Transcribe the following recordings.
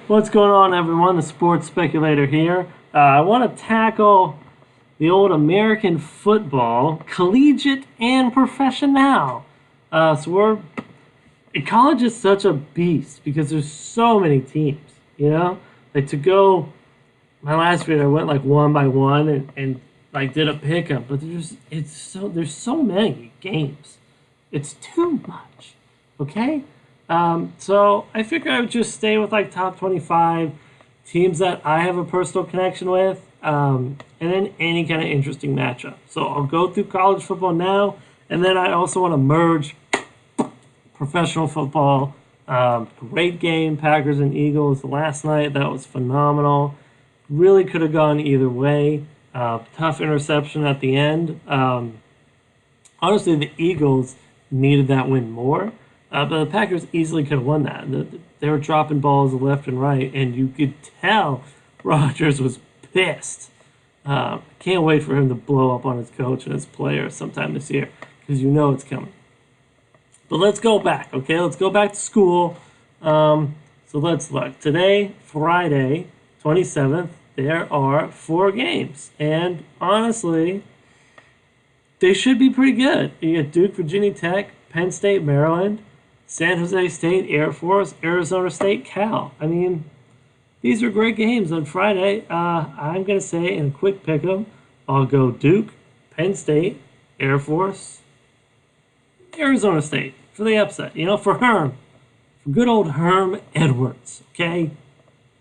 What's going on, everyone? The sports speculator here. I want to tackle the old American football, collegiate and professional. College is such a beast because there's so many teams. Like to go. My last video, I went like one by one and like did a pickup, but there's so many games. It's too much. Okay. So I figured I would just stay with like top 25 teams that I have a personal connection with, and then any kind of interesting matchup. So I'll go through college football now, and then I also want to merge professional football. Great game, Packers and Eagles last night. That was phenomenal. Really could have gone either way. Tough interception at the end. Honestly, the Eagles needed that win more. But the Packers easily could have won that. They were dropping balls left and right, and you could tell Rodgers was pissed. Can't wait for him to blow up on his coach and his players sometime this year, because you know it's coming. But let's go back, okay? Let's go back to school. So let's look. Today, Friday, 27th, there are 4 games. And honestly, they should be pretty good. You get Duke, Virginia Tech, Penn State, Maryland, San Jose State, Air Force, Arizona State, Cal. I mean, these are great games on Friday. I'm going to say in a quick pick 'em, I'll go Duke, Penn State, Air Force, Arizona State for the upset. For Herm. For good old Herm Edwards. Okay?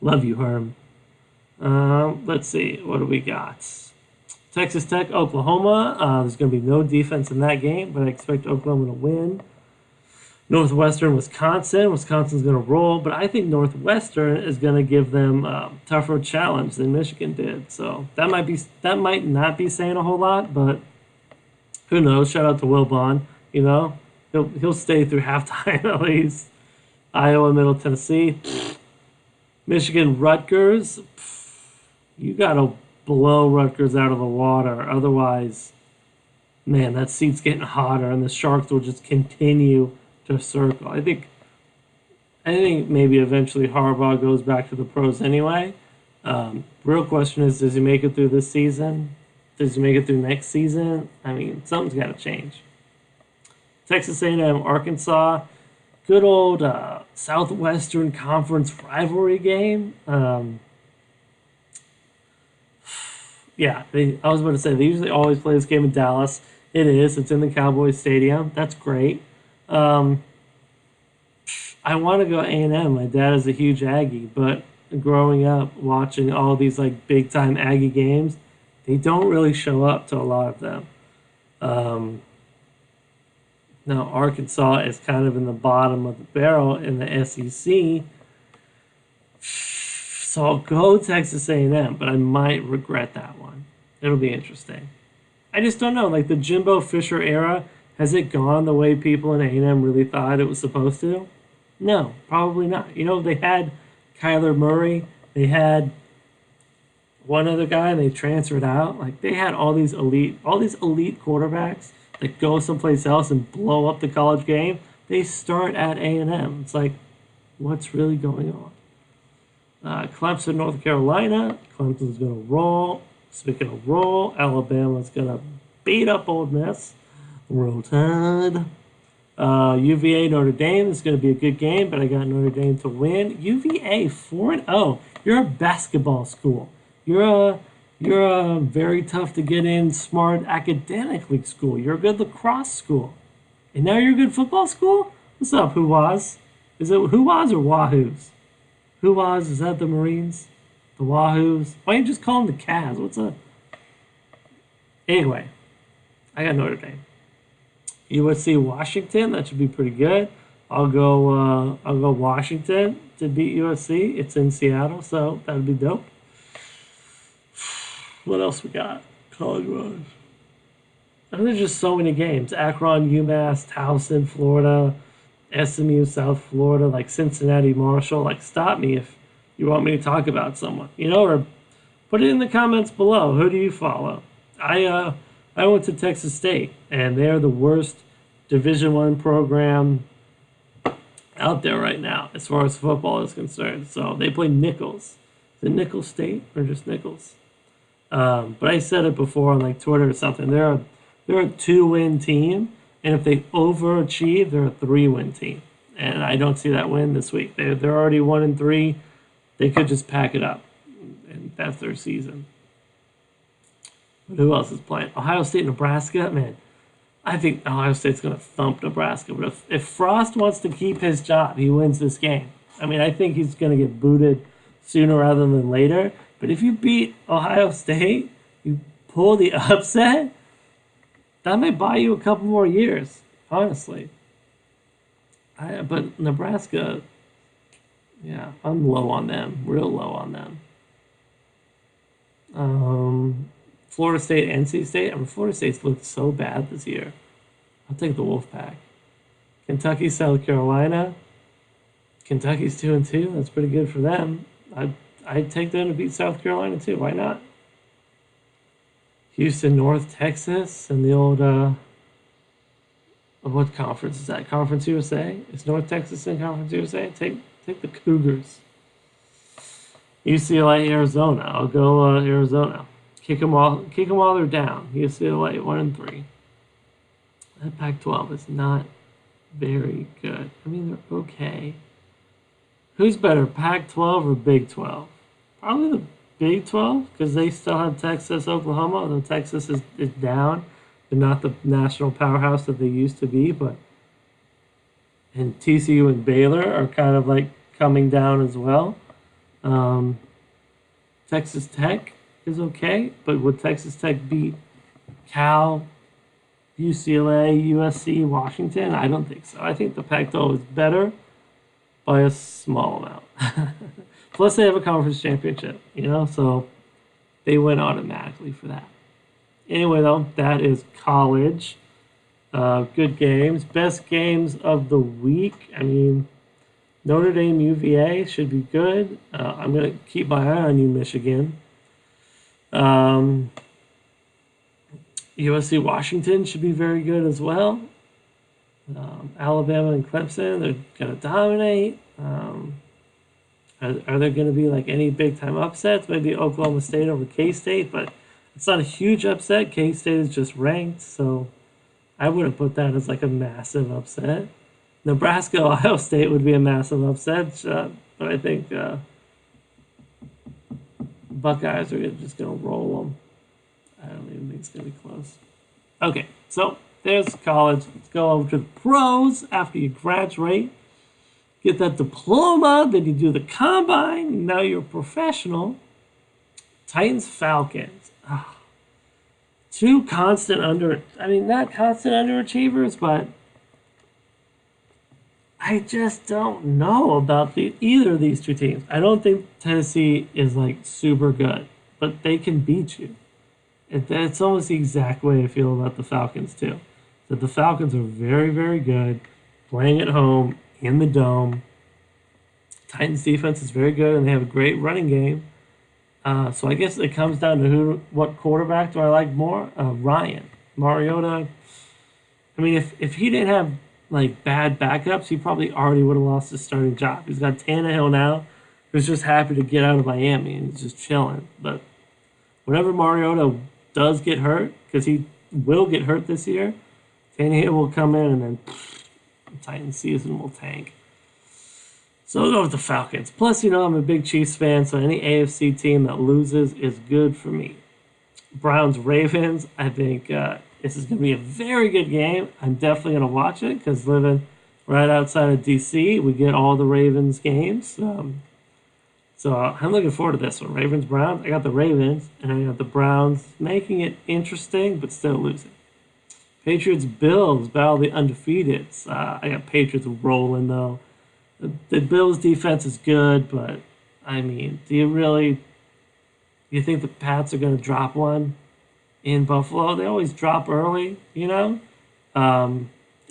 Love you, Herm. Let's see. What do we got? Texas Tech, Oklahoma. There's going to be no defense in that game, but I expect Oklahoma to win. Northwestern, Wisconsin. Wisconsin's going to roll, but I think Northwestern is going to give them a tougher challenge than Michigan did. So that might not be saying a whole lot, but who knows? Shout out to Will Bond. He'll stay through halftime at least. Iowa, Middle Tennessee. Michigan, Rutgers. You got to blow Rutgers out of the water. Otherwise, man, that seat's getting hotter, and the Sharks will just continue to circle. I think maybe eventually Harbaugh goes back to the pros anyway. Real question is, does he make it through this season? Does he make it through next season? I mean, something's got to change. Texas A&M, Arkansas. Good old Southwestern Conference rivalry game. I was about to say, they usually always play this game in Dallas. It is. It's in the Cowboys Stadium. That's great. I want to go A&M. My dad is a huge Aggie, but growing up watching all these like big-time Aggie games, they don't really show up to a lot of them. Now, Arkansas is kind of in the bottom of the barrel in the SEC. So I'll go Texas A&M, but I might regret that one. It'll be interesting. I just don't know. Like the Jimbo Fisher era, has it gone the way people in A&M really thought it was supposed to? No, probably not. They had Kyler Murray. They had one other guy, and they transferred out. Like they had all these elite quarterbacks that go someplace else and blow up the college game. They start at A&M. It's like, what's really going on? Clemson, North Carolina. Clemson's going to roll. Speaking of roll, Alabama's going to beat up Ole Miss. Roll Tide. UVA, Notre Dame. It's going to be a good game, but I got Notre Dame to win. UVA 4-0. You're a basketball school. You're a very tough to get in, smart academically school. You're a good lacrosse school. And now you're a good football school? What's up, Who-Wahs? Is it Who-Wahs or Wahoos? Who-Wahs, is that the Marines? The Wahoos? Why don't you just call them the Cavs? What's up? Anyway, I got Notre Dame. USC, Washington. That should be pretty good. I'll go Washington to beat USC. It's in Seattle, so that'd be dope. What else we got? College-wise. There's just so many games. Akron, UMass, Towson, Florida, SMU, South Florida, like Cincinnati, Marshall. Like, stop me if you want me to talk about someone. Or put it in the comments below. Who do you follow? I went to Texas State, and they're the worst Division I program out there right now as far as football is concerned. So they play Nichols. Is it Nichols State or just Nichols? But I said it before on like Twitter or something. They're a 2-win team, and if they overachieve, they're a 3-win team. And I don't see that win this week. They're already 1-3. They could just pack it up, and that's their season. But who else is playing? Ohio State, Nebraska, man. I think Ohio State's going to thump Nebraska. But if Frost wants to keep his job, he wins this game. I mean, I think he's going to get booted sooner rather than later. But if you beat Ohio State, you pull the upset, that might buy you a couple more years, honestly. But Nebraska, yeah, I'm low on them, real low on them. Florida State, NC State. I mean, Florida State's looked so bad this year. I'll take the Wolfpack. Kentucky, South Carolina. Kentucky's 2-2. That's pretty good for them. I'd take them to beat South Carolina too. Why not? Houston, North Texas, and the old what conference is that? Conference USA? Is North Texas in Conference USA? Take the Cougars. UCLA, Arizona. I'll go Arizona. Kick them while they're down. UCLA 1-3. That Pac-12 is not very good. I mean, they're okay. Who's better, Pac-12 or Big 12? Probably the Big 12, because they still have Texas, Oklahoma, although Texas is down. They're not the national powerhouse that they used to be, and TCU and Baylor are kind of like coming down as well. Texas Tech is okay, but would Texas Tech beat Cal, UCLA, USC, Washington? I don't think so. I think the Pac-12 is better by a small amount. Plus, they have a conference championship, so they win automatically for that. Anyway, though, that is college. Good games. Best games of the week. I mean, Notre Dame, UVA should be good. I'm going to keep my eye on you, Michigan. USC, Washington should be very good as well. Alabama and Clemson, they're going to dominate. Are there going to be like any big time upsets? Maybe Oklahoma State over K-State, but it's not a huge upset. K-State is just ranked, so I wouldn't put that as like a massive upset. Nebraska, Ohio State would be a massive upset, but I think Buckeyes are just going to roll them. I don't even think it's going to be close. Okay, so there's college. Let's go over to the pros after you graduate. Get that diploma, then you do the combine, and now you're a professional. Titans, Falcons. Two not constant underachievers, but I just don't know about either of these two teams. I don't think Tennessee is like super good, but they can beat you. It's almost the exact way I feel about the Falcons too. That the Falcons are very, very good, playing at home in the dome. Titans defense is very good, and they have a great running game. So I guess it comes down to what quarterback do I like more? Ryan. Mariota. I mean, if he didn't have like bad backups, he probably already would have lost his starting job. He's got Tannehill now, who's just happy to get out of Miami and he's just chilling. But whenever Mariota does get hurt, because he will get hurt this year, Tannehill will come in and then the Titans season will tank. So I'll go with the Falcons. Plus, I'm a big Chiefs fan, so any AFC team that loses is good for me. Browns, Ravens, I think this is going to be a very good game. I'm definitely going to watch it because living right outside of D.C., we get all the Ravens games. So I'm looking forward to this one. Ravens, Browns. I got the Ravens, and I got the Browns, making it interesting, but still losing. Patriots, Bills, battle of the undefeateds. I got Patriots rolling, though. The Bills' defense is good, but, I mean, do you think the Pats are going to drop one in Buffalo? They always drop early, and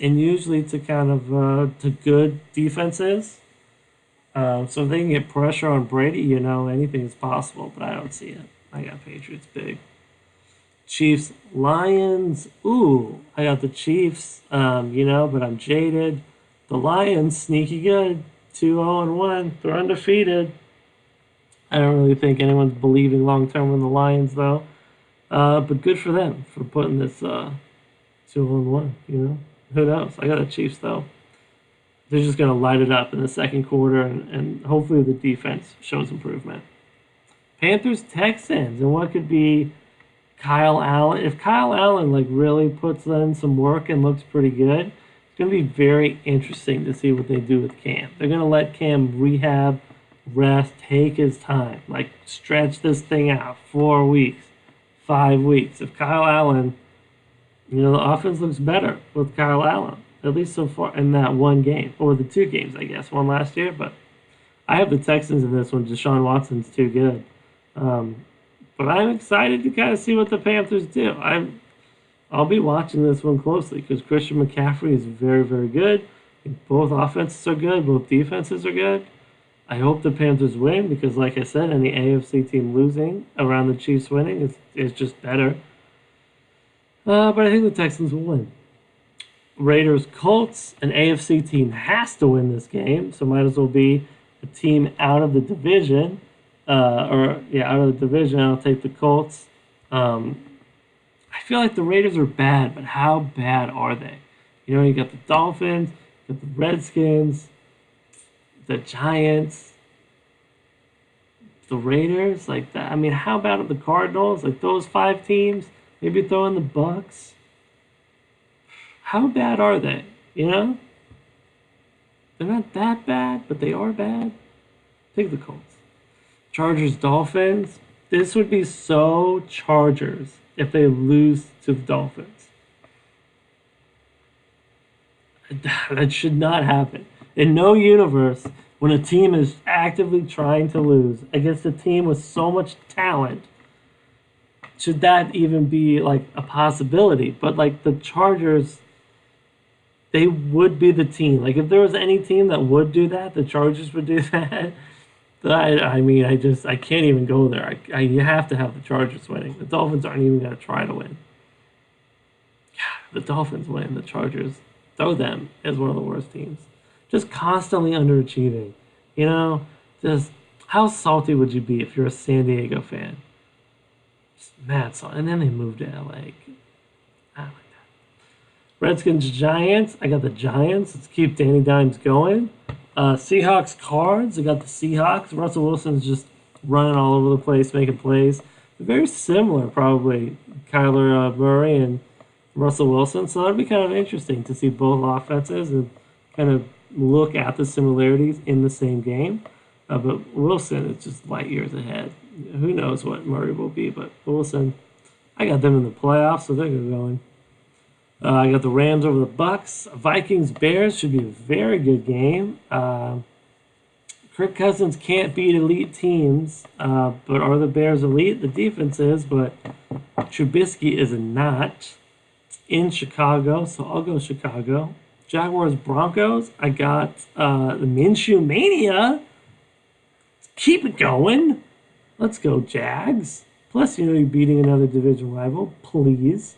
usually to kind of to good defenses. So if they can get pressure on Brady, anything is possible, but I don't see it. I got Patriots big. Chiefs, Lions. Ooh, I got the Chiefs, but I'm jaded. The Lions, sneaky good. 2-0-1. They're undefeated. I don't really think anyone's believing long term in the Lions, though. But good for them for putting this 2-1. Who knows? I got the Chiefs, though. They're just going to light it up in the second quarter, and hopefully the defense shows improvement. Panthers, Texans, and what could be Kyle Allen. If Kyle Allen really puts in some work and looks pretty good, it's going to be very interesting to see what they do with Cam. They're going to let Cam rehab, rest, take his time, stretch this thing out 4 weeks, 5 weeks. If Kyle Allen, the offense looks better with Kyle Allen, at least so far in that one game, or the 2 games, I guess, one last year. But I have the Texans in this one. Deshaun Watson's too good. But I'm excited to kind of see what the Panthers do. I'll be watching this one closely because Christian McCaffrey is very, very good. Both offenses are good. Both defenses are good. I hope the Panthers win because, like I said, any AFC team losing around the Chiefs winning is just better. But I think the Texans will win. Raiders, Colts, an AFC team has to win this game, so might as well be a team out of the division. Out of the division, I'll take the Colts. I feel like the Raiders are bad, but how bad are they? You got the Dolphins, you got the Redskins, the Giants, the Raiders, like that. I mean, how bad are the Cardinals? Like those 5 teams, maybe throw in the Bucks. How bad are they? They're not that bad, but they are bad. Take the Colts. Chargers, Dolphins. This would be so Chargers if they lose to the Dolphins. That should not happen. In no universe, when a team is actively trying to lose against a team with so much talent, should that even be a possibility. But the Chargers, they would be the team. If there was any team that would do that, the Chargers would do that. I can't even go there. You have to have the Chargers winning. The Dolphins aren't even going to try to win. The Dolphins win. The Chargers, throw them as one of the worst teams. Just constantly underachieving. Just how salty would you be if you're a San Diego fan? Just mad salty. And then they moved to LA. I don't like that. Redskins, Giants. I got the Giants. Let's keep Danny Dimes going. Seahawks, Cards. I got the Seahawks. Russell Wilson's just running all over the place, making plays. Very similar, probably, Kyler Murray and Russell Wilson. So that'll be kind of interesting to see both offenses and kind of look at the similarities in the same game. But Wilson is just light years ahead. Who knows what Murray will be, but Wilson, I got them in the playoffs, so they're going. I got the Rams over the Bucks. Vikings, Bears should be a very good game. Kirk Cousins can't beat elite teams, but are the Bears elite? The defense is, but Trubisky is not. It's in Chicago, so I'll go Chicago. Jaguars, Broncos. I got the Minshew Mania. Keep it going. Let's go, Jags. Plus, you're beating another division rival. Please.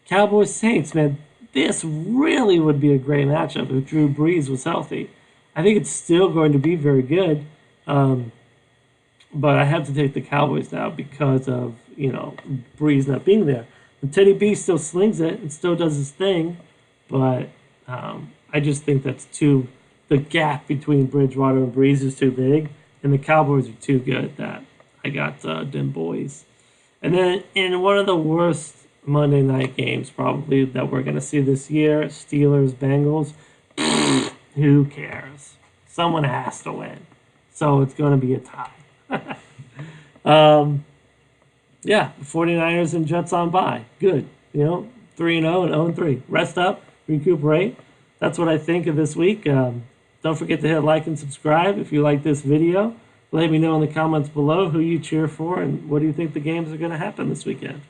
Cowboys, Saints, man, this really would be a great matchup if Drew Brees was healthy. I think it's still going to be very good, but I have to take the Cowboys now because of, Brees not being there. And Teddy B still slings it and still does his thing, but I just think the gap between Bridgewater and Brees is too big, and the Cowboys are too good that I got them boys. And then in one of the worst Monday night games probably that we're going to see this year, Steelers, Bengals, who cares? Someone has to win. So it's going to be a tie. The 49ers and Jets on bye. Good. 3-0 and 0-3. Rest up, recuperate. That's what I think of this week. Don't forget to hit like and subscribe if you like this video. Let me know in the comments below who you cheer for and what do you think the games are going to happen this weekend.